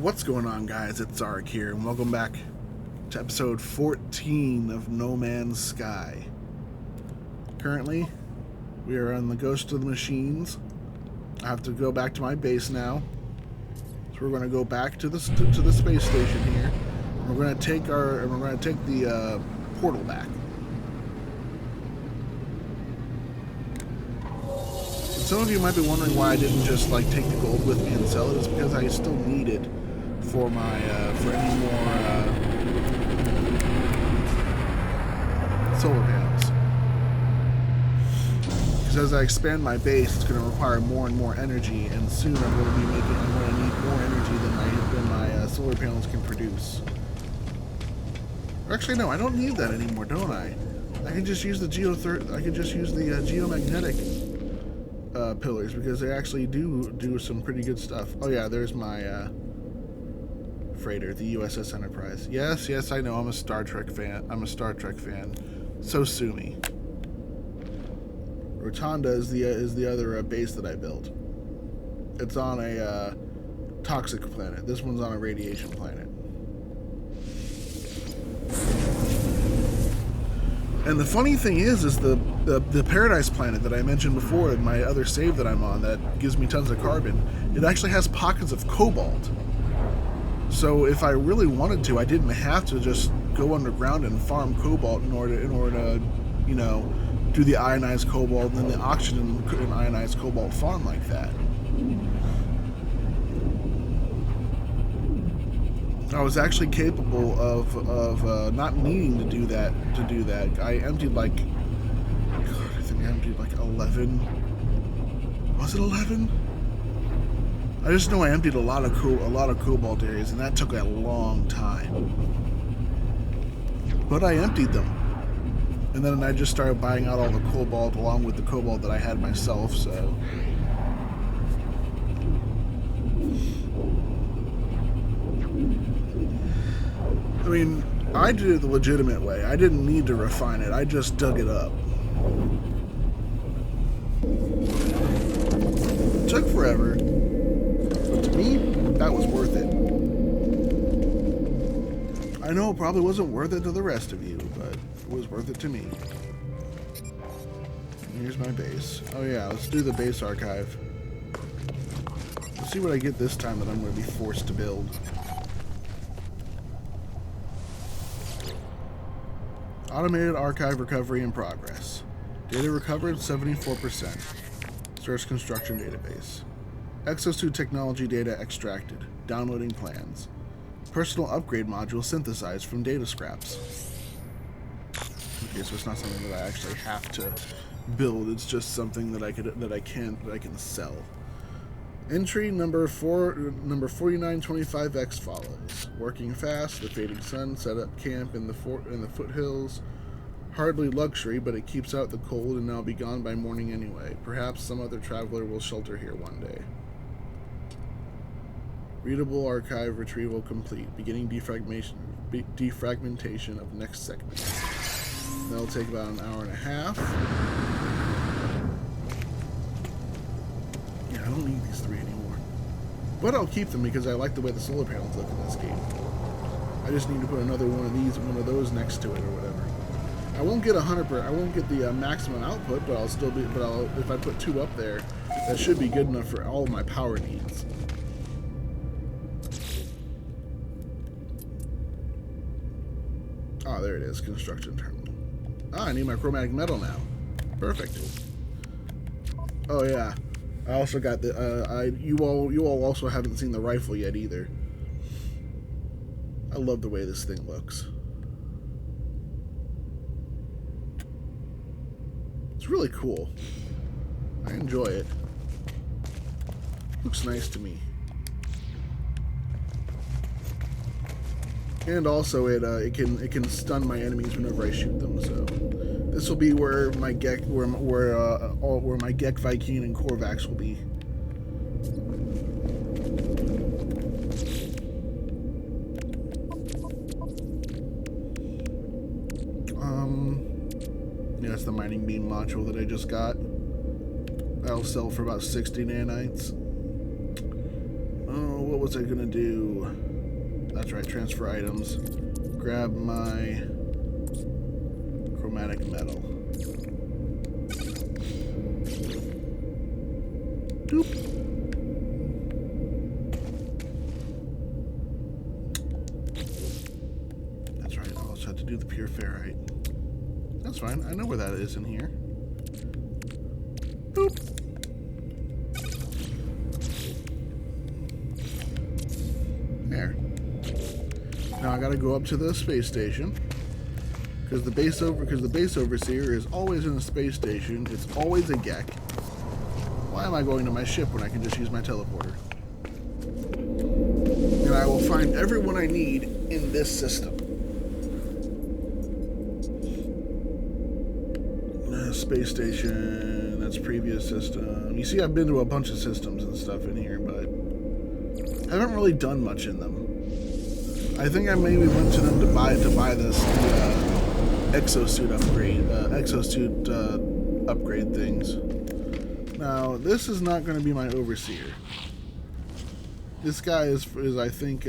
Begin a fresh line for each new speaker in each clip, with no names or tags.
What's going on, guys? It's Zark here, and welcome back to episode 14 of No Man's Sky. Currently, we are on the Ghost of the Machines. I have to go back to my base now, so we're going to go back to the space station here. And we're going to take the portal back. Some of you might be wondering why I didn't just take the gold with me and sell it. It's because I still need it for my for any more solar panels. Because as I expand my base, it's going to require more and more energy, and soon I'm going to need more energy than my solar panels can produce. Or actually, no, I don't need that anymore, don't I? I can just use the geomagnetic pillars, because they actually do some pretty good stuff. Oh yeah, there's my freighter, the USS Enterprise. Yes, I know, I'm a Star Trek fan. So sue me. Rotunda is the other base that I built. It's on a toxic planet. This one's on a radiation planet. And the funny thing is the Paradise planet that I mentioned before, my other save that I'm on, that gives me tons of carbon, it actually has pockets of cobalt. So if I really wanted to, I didn't have to just go underground and farm cobalt in order to, do the ionized cobalt and then the oxygen and ionized cobalt farm like that. I was actually capable of not needing to do that. I emptied I think I emptied 11. Was it 11? I just know I emptied a lot of cobalt areas, and that took a long time. But I emptied them, and then I just started buying out all the cobalt along with the cobalt that I had myself. So. I mean, I did it the legitimate way. I didn't need to refine it. I just dug it up. It took forever, but to me, that was worth it. I know it probably wasn't worth it to the rest of you, but it was worth it to me. And here's my base. Oh yeah, let's do the base archive. Let's see what I get this time that I'm going to be forced to build. Automated archive recovery in progress. Data recovered 74%. Source construction database. Exosuit technology data extracted. Downloading plans. Personal upgrade module synthesized from data scraps. Okay, so it's not something that I actually have to build. It's just something that I can sell. Entry number 4925X follows. Working fast, the fading sun, set up camp in the foothills. Hardly luxury, but it keeps out the cold and now be gone by morning anyway. Perhaps some other traveler will shelter here one day. Readable archive retrieval complete. Beginning defragmentation of next segment. That'll take about an hour and a half. Yeah, I don't need these 3 anymore. But I'll keep them because I like the way the solar panels look in this game. I just need to put another one of those next to it or whatever. I won't get 100%. I won't get the maximum output, but I'll still be. But if I put 2 up there, that should be good enough for all of my power needs. Oh, there it is. Construction terminal. Ah, I need my chromatic metal now. Perfect. Oh yeah. I also got the. You all also haven't seen the rifle yet either. I love the way this thing looks. It's really cool. I enjoy it. Looks nice to me. And also it can stun my enemies whenever I shoot them. So this will be where my Gek where my Gek Viking and Korvax will be. Yeah, it's the mining beam module that I just got. I'll sell for about 60 nanites. Oh, what was I gonna do? That's right, transfer items. Grab my chromatic metal. Doop. That's right, I also have to do the pure ferrite. That's fine, I know where that is in here. Boop. There. Now I gotta go up to the space station. Because the base overseer is always in a space station. It's always a Gek. Why am I going to my ship when I can just use my teleporter? And I will find everyone I need in this system. Space station, that's previous system. You see, I've been to a bunch of systems and stuff in here, but I haven't really done much in them. I think I maybe went to them to buy this exosuit upgrade things. Now, this is not going to be my overseer. This guy is I think,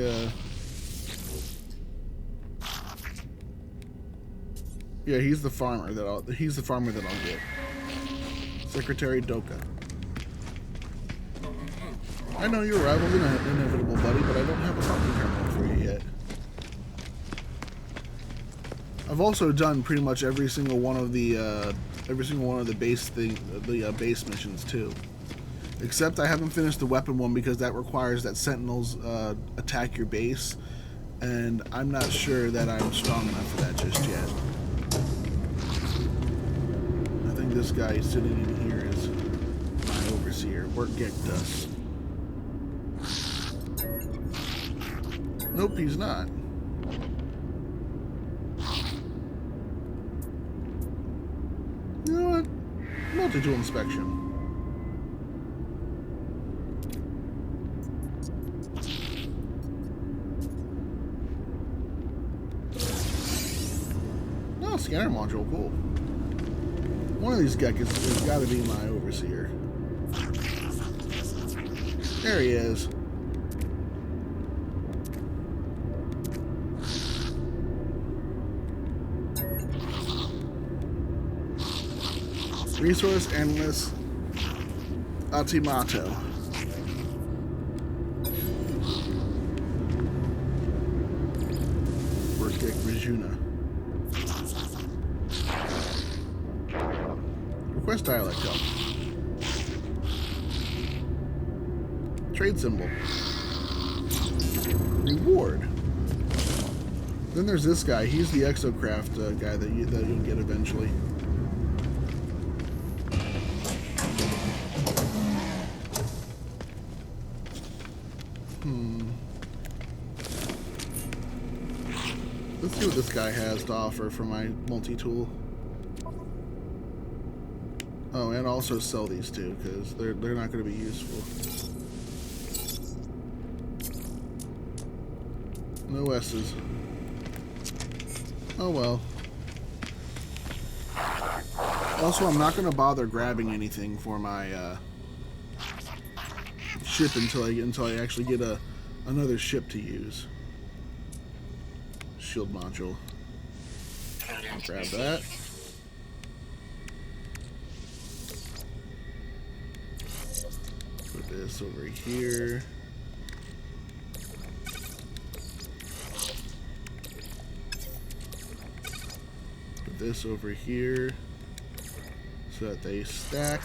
yeah, he's the farmer that I'll get. Secretary Doka. I know your arrival's inevitable, buddy, but I don't have a talking terminal for you yet. I've also done pretty much every single one of the base missions too. Except I haven't finished the weapon one because that requires that sentinels attack your base, and I'm not sure that I'm strong enough for that just yet. I think this guy sitting in here is my overseer. Work Gek does. Nope, he's not. You know what? Multi-tool inspection. Oh, scanner module, cool. One of these Gek has got to be my overseer. There he is. Resource Analyst Atimato. Work Gek Rijuna. Request dialect help. Trade symbol. Reward. Then there's this guy. He's the exocraft guy that you'll get eventually. Let's see what this guy has to offer for my multi-tool. Oh, and also sell these two, because they're not going to be useful. No S's. Oh well. Also, I'm not going to bother grabbing anything for my ship until I actually get another ship to use. Shield module. I'll grab that. Put this over here. Put this over here so that they stack.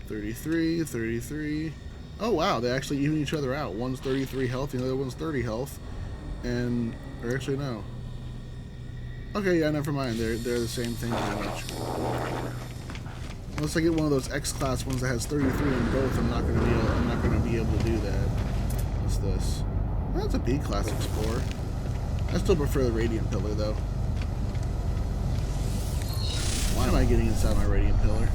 33, 33. Oh wow, they actually even each other out. One's 33 health, the other one's 30 health. And, or actually no. Okay, yeah, never mind. They're the same thing pretty much. Unless I get one of those X-class ones that has 33 in both, I'm not gonna be able to do that. What's this? Well, that's a B-class Explorer. I still prefer the Radiant Pillar though. Why am I getting inside my Radiant Pillar?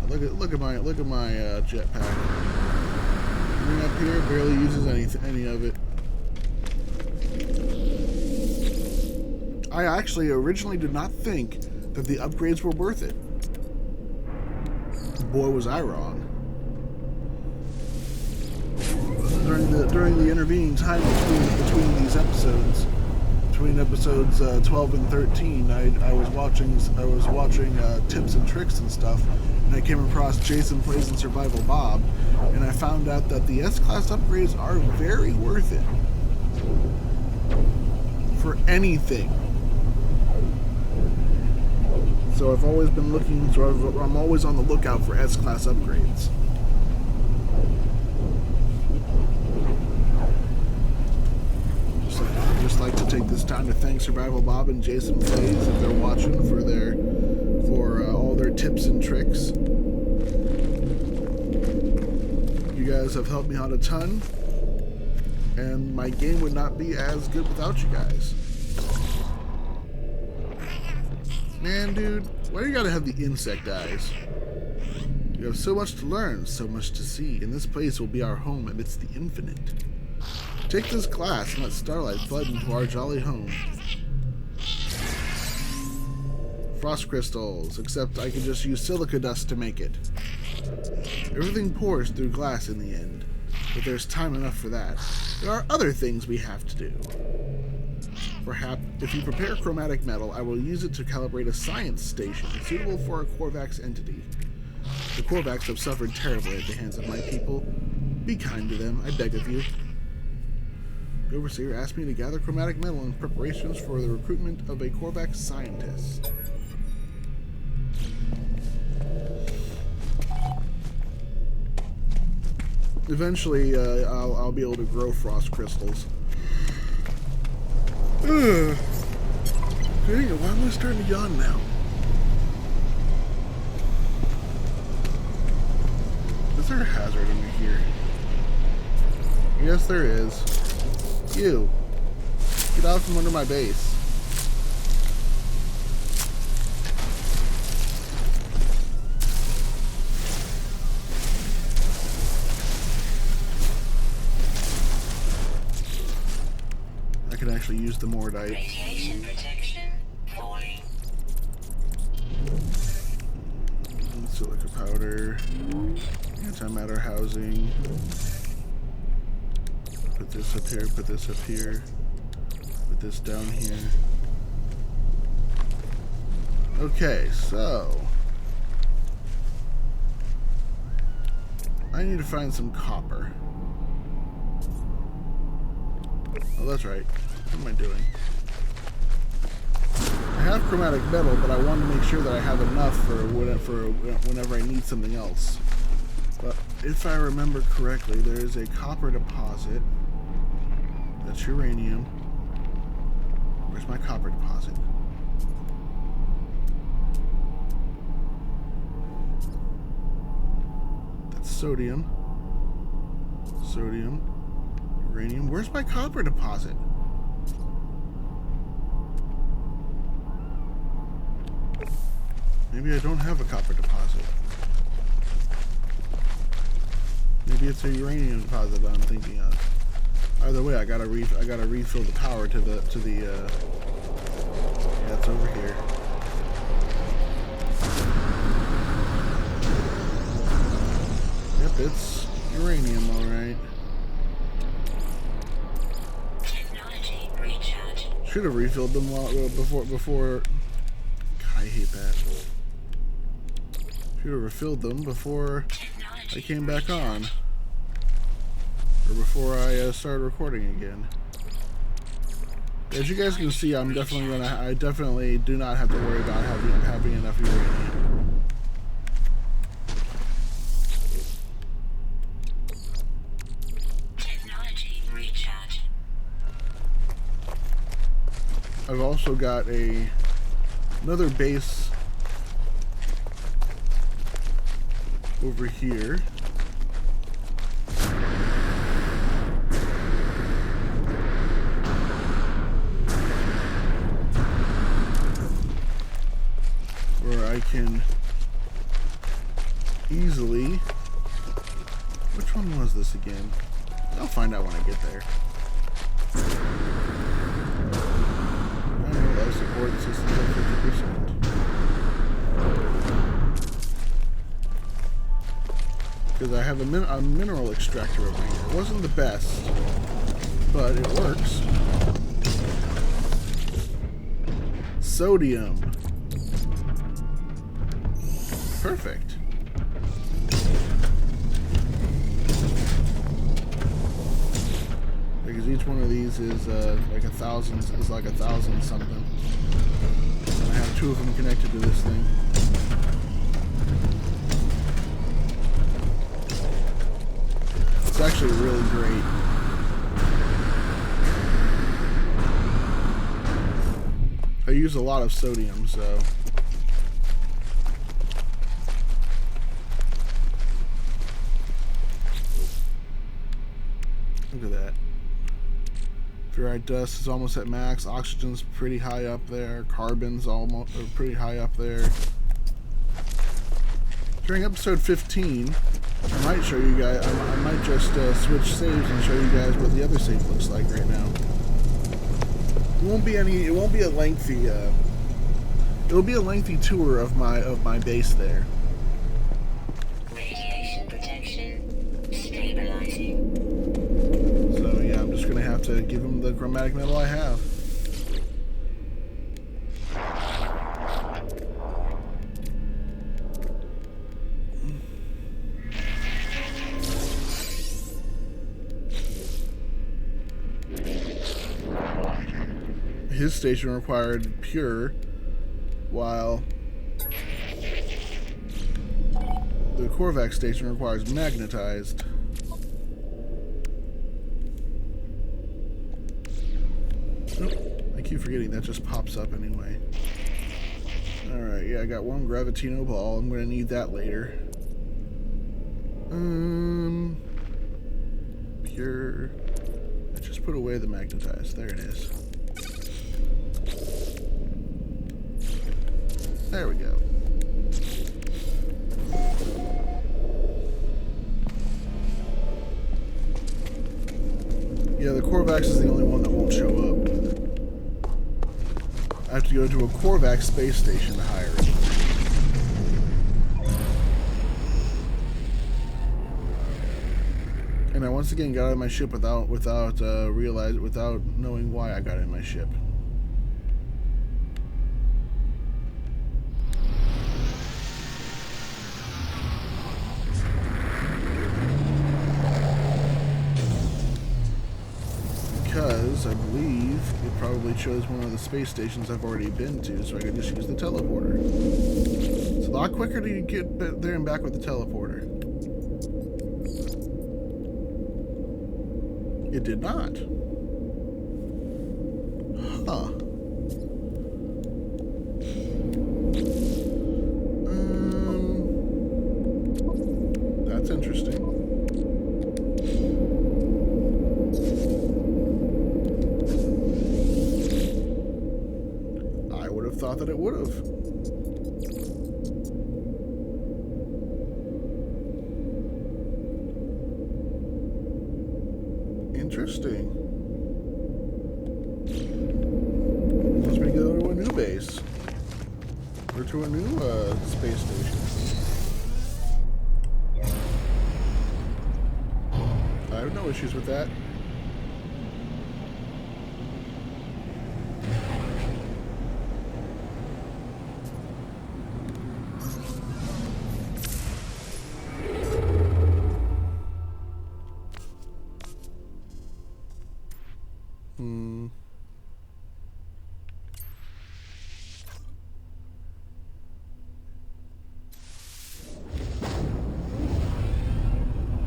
Look at my jetpack. Coming up here, barely uses any of it. I actually originally did not think that the upgrades were worth it. Boy, was I wrong. During the intervening time between these episodes, between episodes 12 and 13, I was watching tips and tricks and stuff, and I came across Jason Plays in Survival Bob, and I found out that the S-Class upgrades are very worth it for anything. So I've always been looking. So I'm always on the lookout for S-Class upgrades. Just like to take this time to thank Survival Bob and Jason Plays if they're watching for all their tips and tricks. You guys have helped me out a ton, and my game would not be as good without you guys. Man, dude, why do you gotta have the insect eyes? You have so much to learn, so much to see, and this place will be our home amidst the infinite. Take this glass and let starlight flood into our jolly home. Frost crystals, except I can just use silica dust to make it. Everything pours through glass in the end, but there's time enough for that. There are other things we have to do. Perhaps, if you prepare chromatic metal, I will use it to calibrate a science station suitable for a Korvax entity. The Korvax have suffered terribly at the hands of my people. Be kind to them, I beg of you. The Overseer asked me to gather chromatic metal in preparations for the recruitment of a Korvax scientist. Eventually, I'll be able to grow frost crystals. Ugh. Dang it, why am I starting to yawn now? Is there a hazard under here? Yes, there is. You. Get out from under my base. I can actually use the Mordite.
Radiation protection falling.
Silica powder. Antimatter housing. Put this up here, put this up here. Put this down here. Okay, so I need to find some copper. Oh, that's right. What am I doing? I have chromatic metal, but I want to make sure that I have enough for whenever I need something else. But if I remember correctly, there is a copper deposit. That's uranium. Where's my copper deposit? That's sodium. Sodium. Uranium. Where's my copper deposit? Maybe I don't have a copper deposit. Maybe it's a uranium deposit that I'm thinking of. Either way, I gotta refill the power to the yeah, it's over here. Yep, it's uranium, all right.
Technology recharge.
Should have refilled them before. God, I hate that. Should have refilled them before I came back on. Or before I started recording again. As you guys can see, I definitely do not have to worry about having enough uranium.
Technology recharge.
I've also got another base over here. I can easily. Which one was this again? I'll find out when I get there. I know what that was supposed transport systems at 50%. Because I have a mineral extractor over here. It wasn't the best, but it works. Sodium. Perfect. Because each one of these is like 1,000 something. And I have 2 of them connected to this thing. It's actually really great. I use a lot of sodium, so. Look at that. Ferrite dust is almost at max. Oxygen's pretty high up there. Carbon's almost pretty high up there. During episode 15, I might show you guys. I might just switch saves and show you guys what the other save looks like right now. It won't be any. It won't be a lengthy. It'll be a lengthy tour of my base there.
Radiation protection. Stabilizing.
So yeah, I'm just gonna have to give him the chromatic metal I have. His station required pure, while the Korvax station requires magnetized. Oh, I keep forgetting that just pops up anyway. Alright, yeah, I got 1 Gravitino ball. I'm gonna need that later. Pure. I just put away the magnetized. There it is. There we go. Yeah, the Korvax is the only one that won't show up. I have to go to a Korvax space station to hire it. And I once again got out of my ship without knowing why I got in my ship. Because I believe it probably chose one of the space stations I've already been to, so I could just use the teleporter. It's a lot quicker to get there and back with the teleporter. It did not. Huh. That's interesting. I would have thought that it would have. Interesting. Unless we go to a new base. Or to a new space station. I have no issues with that.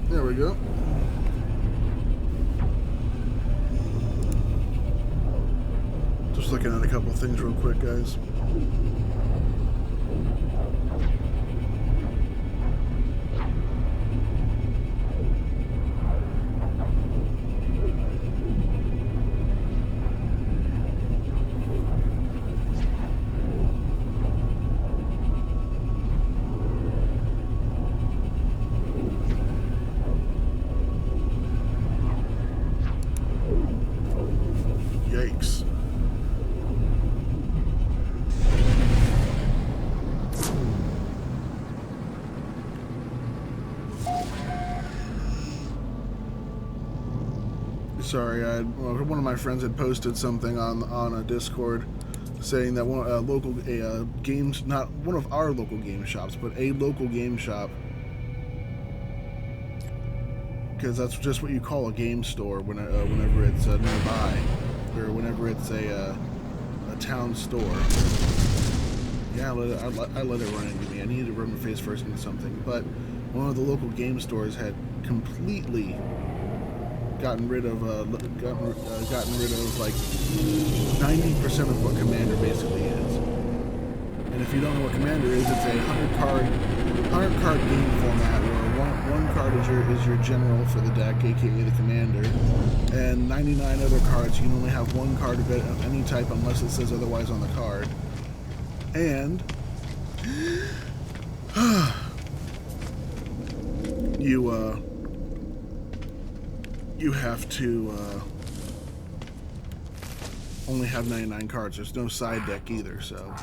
There we go. Just looking at a couple of things real quick, guys. Yikes. Sorry, one of my friends had posted something on a Discord saying that games, not one of our local game shops, but a local game shop, because that's just what you call a game store whenever it's nearby, or whenever it's a town store. Yeah, I let it run into me. I needed to run my face first into something, but one of the local game stores had completely gotten rid of like 90% of what Commander basically is. And if you don't know what Commander is, it's a 100 card game format where one card is your general for the deck, aka the Commander, and 99 other cards. You can only have one card of any type unless it says otherwise on the card. And you have to only have 99 cards. There's no side deck either, so.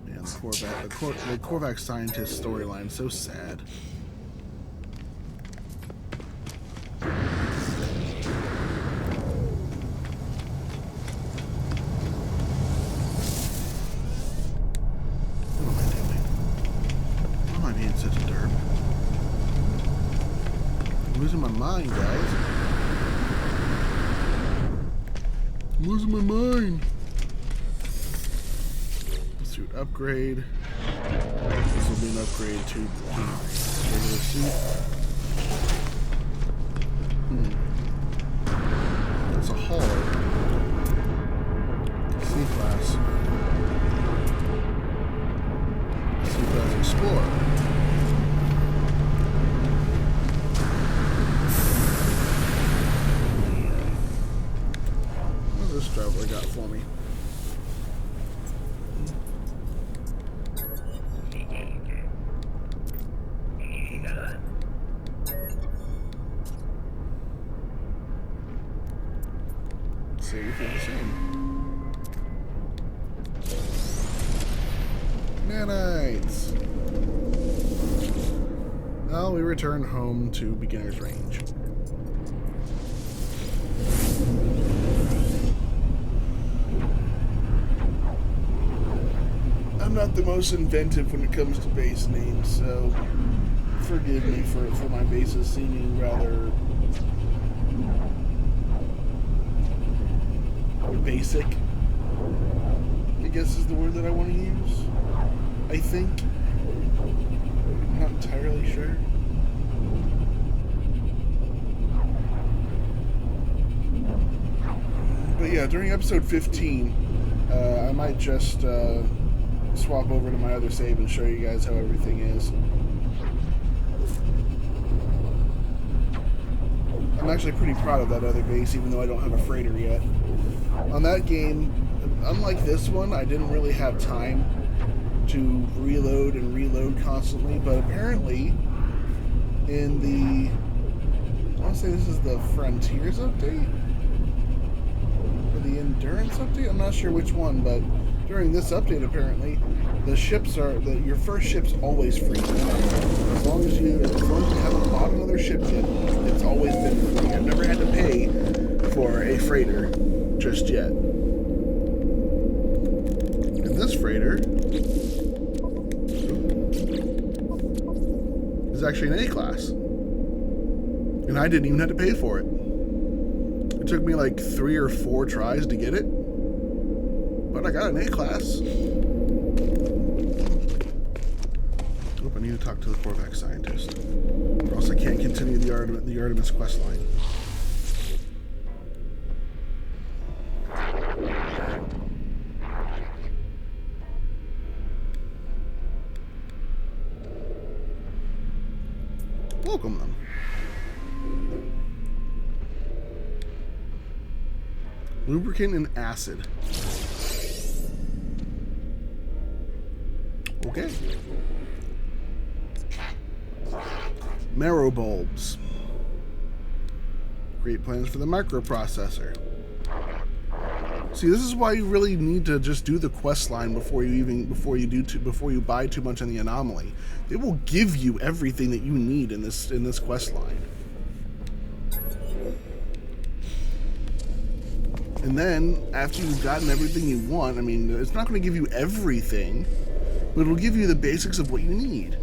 Man, the Korvax scientist storyline is so sad. What am I doing? Why am I being such a derp? I'm losing my mind, guys. I'm losing my mind. Suit upgrade. This will be an upgrade to regular suit. That's a hull. C-class. C-class Explorer. What's this traveler got for me? See if they're the same. Nanites! Well, we return home to beginner's range. I'm not the most inventive when it comes to base names, so forgive me for my bases seeming rather basic, I guess is the word that I want to use. I think. I'm not entirely sure. But yeah, during episode 15, I might just swap over to my other save and show you guys how everything is. I'm actually pretty proud of that other base, even though I don't have a freighter yet. On that game, unlike this one, I didn't really have time to reload and reload constantly, but apparently in the, I want to say this is the Frontiers update? Or the Endurance update? I'm not sure which one, but during this update apparently, the ships are, your first ship's always free. As long as you haven't bought another ship yet, it's always been free. I've never had to pay for a freighter just yet. And this freighter is actually an A-class. And I didn't even have to pay for it. It took me like 3 or 4 tries to get it. But I got an A-class. I need to talk to the Korvax scientist, or else I can't continue the Artemis quest line. Welcome them. Lubricant and acid. Okay. Marrow bulbs. Great plans for the microprocessor. See, this is why you really need to just do the quest line before you buy too much on the anomaly. It will give you everything that you need in this quest line. And then, after you've gotten everything you want, I mean, it's not going to give you everything, but it'll give you the basics of what you need.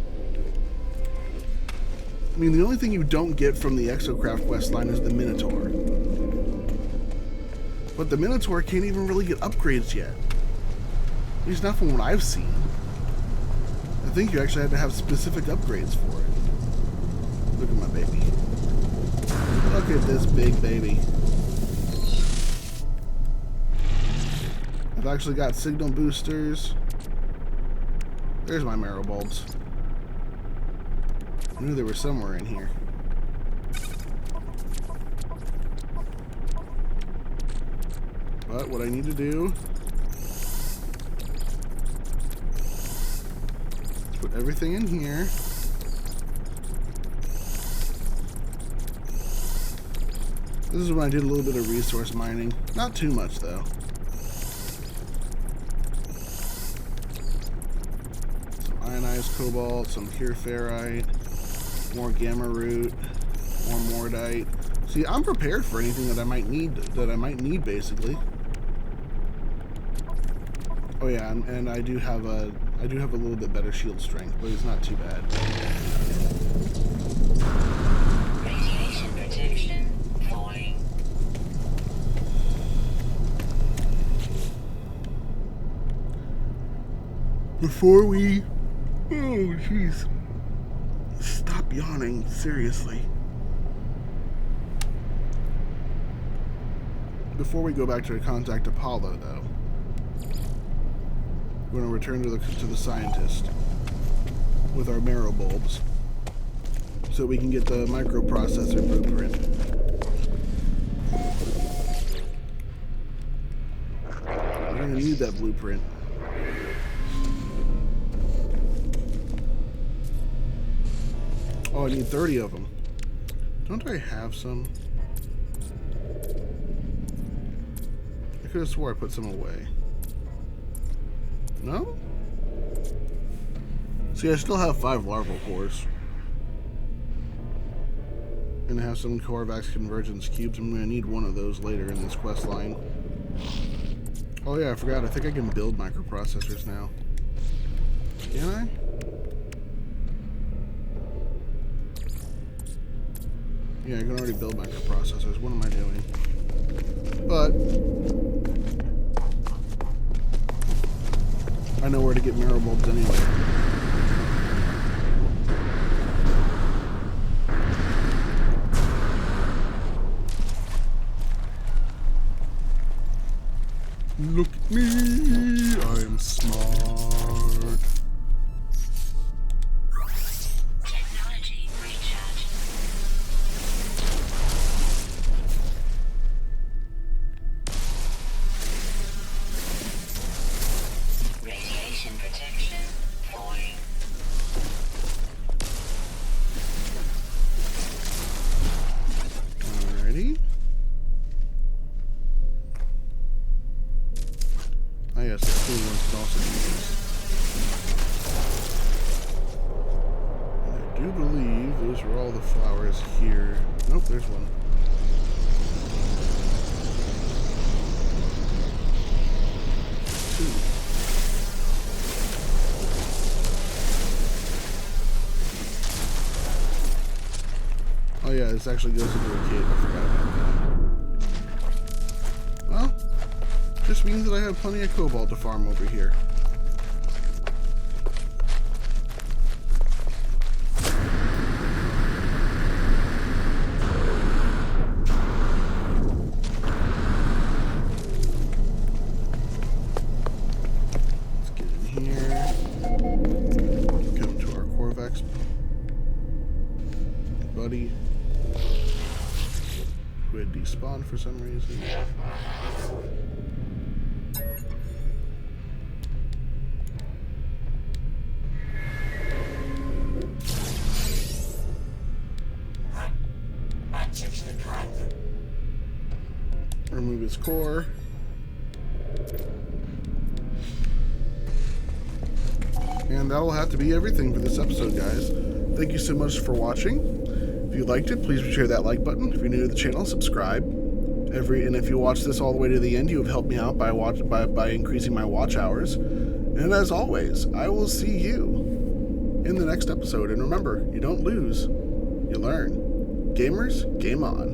I mean, the only thing you don't get from the Exocraft questline is the Minotaur. But the Minotaur can't even really get upgrades yet. At least not from what I've seen. I think you actually had to have specific upgrades for it. Look at my baby. Look at this big baby. I've actually got signal boosters. There's my marrow bulbs. I knew they were somewhere in here. But what I need to do is put everything in here. This is when I did a little bit of resource mining. Not too much though. Some ionized cobalt, some pure ferrite, more gamma root, more mordite. See, I'm prepared for anything that I might need. Basically. Oh yeah, and I do have a little bit better shield strength, but it's not too bad.
Radiation protection falling.
Before we... Oh, jeez. Stop yawning, seriously. Before we go back to contact Apollo, though, we're going to return to the scientist with our marrow bulbs so we can get the microprocessor blueprint. We're going to need that blueprint. Oh, I need 30 of them. Don't I have some? I could have swore I put some away. No? See, I still have 5 larval cores. And I have some Korvax convergence cubes. I'm going to need one of those later in this quest line. Oh yeah, I forgot. I think I can build microprocessors now. Can I? Yeah, I can already build microprocessors. What am I doing? But I know where to get marrow bulbs anyway. Look at me, I am smart.
Technology recharge. Radiation protection falling.
Alrighty. Oh yes, the cool ones can also be used. And I do believe those are all the flowers here. Nope, there's one. Two. Oh yeah, this actually goes into a cave. I forgot about that. Well, just means that I have plenty of cobalt to farm over here. Let's get in here. Come to our Korvax buddy, who had despawned for some reason. Remove its core. And that'll have to be everything for this episode, guys. Thank you so much for watching. If you liked it, please share that like button. If you're new to the channel, subscribe. And if you watch this all the way to the end, you have helped me out by increasing my watch hours. And as always, I will see you in the next episode. And remember, you don't lose, you learn. Gamers, game on.